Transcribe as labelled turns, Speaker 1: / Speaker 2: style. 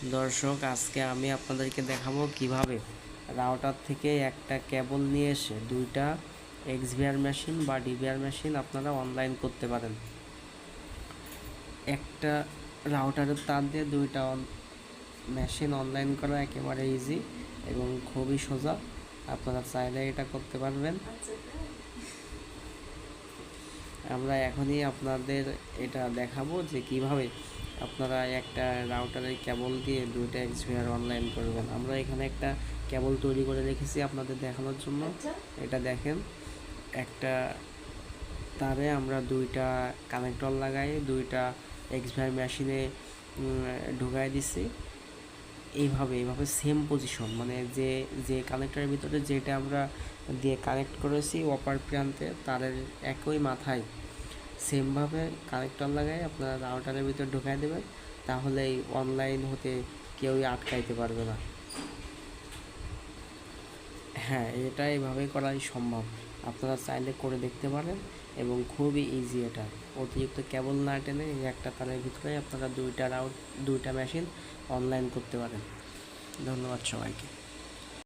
Speaker 1: দর্শক, আজকে আমি আপনাদেরকে দেখাবো কিভাবে রাউটার থেকে একটা কেবল নিয়ে এসে দুইটা এক্সভিআর মেশিন বা ডিভিআর মেশিন আপনারা অনলাইন করতে পারেন। একটা রাউটারের তার দিয়ে দুইটা মেশিন অনলাইন করা একেবারে ইজি এবং খুবই সোজা। আপনারা চাইলে এটা করতে পারবেন। আমরা এখনই আপনাদের এটা দেখাবো যে কিভাবে আপনারা একটা রাউটারের কেবল দিয়ে দুইটা এক্সভিআর অনলাইন করবেন। আমরা এখানে একটা কেবল তৈরি করে রেখেছি আপনাদের দেখানোর জন্য। এটা দেখেন, একটা তারে আমরা দুইটা কানেক্টর লাগাই দুইটা এক্সভিআর মেশিনে ঢুকাই দিছি। এইভাবে সেম পজিশন, মানে যে কানেক্টরের ভিতরে যেটা আমরা দিয়ে কানেক্ট করেছি অপার প্রান্তে তারের একই মাথায় সেমভাবে কানেক্টর লাগাই আপনারা রাউটারের ভিতর ঢুকাই দেবেন। তাহলেই অনলাইন হতে কেউই আটকাইতে পারবে না। হ্যাঁ, এটা এইভাবে করাই সম্ভব। আপনারা চাইলে করে দেখতে পারেন এবং খুবই ইজি। এটা অতিরিক্ত কেবল না টেনে এই একটা তারের ভিতরে আপনারা দুইটা মেশিন অনলাইন করতে পারেন। ধন্যবাদ সবাইকে।